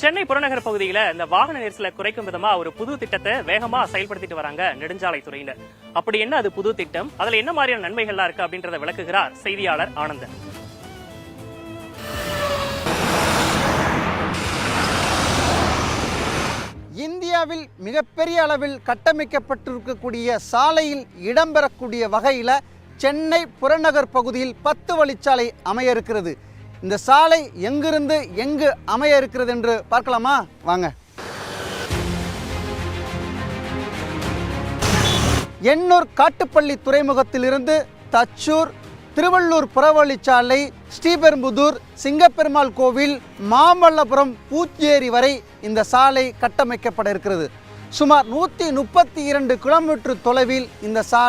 சென்னை புறநகர் பகுதியில இந்த வாகன நெரிசலை குறைக்கும் விதமா ஒரு புது திட்டத்தை வேகமா செயல்படுத்திட்டு வராங்க நெடுஞ்சாலைத்துறையினர். அப்படி என்ன அது புது திட்டம், அதுல என்ன மாதிரியான நன்மைகள்லாம் இருக்கு அப்படின்றத விளக்குகிறார் செய்தியாளர் ஆனந்தன். இந்தியாவில் மிகப்பெரிய அளவில் கட்டமைக்கப்பட்டிருக்கக்கூடிய சாலையில் இடம்பெறக்கூடிய வகையில சென்னை புறநகர் பகுதியில் 10 வழிச்சாலை அமைய இருக்கிறது. இந்த சாலை எங்கிருந்து எங்கு அமைய இருக்கிறது என்று பார்க்கலாமா? வாங்க. எண்ணூர் காட்டுப்பள்ளி துறைமுகத்திலிருந்து தச்சூர், திருவள்ளூர் புறவழிச்சாலை, ஸ்ரீபெரும்புதூர், சிங்கப்பெருமாள் கோவில், மாமல்லபுரம், பூச்சேரி வரை இந்த சாலை கட்டமைக்கப்பட இருக்கிறது. சுமார் 132 கிலோமீட்டர் தொலைவில் இந்த சாலை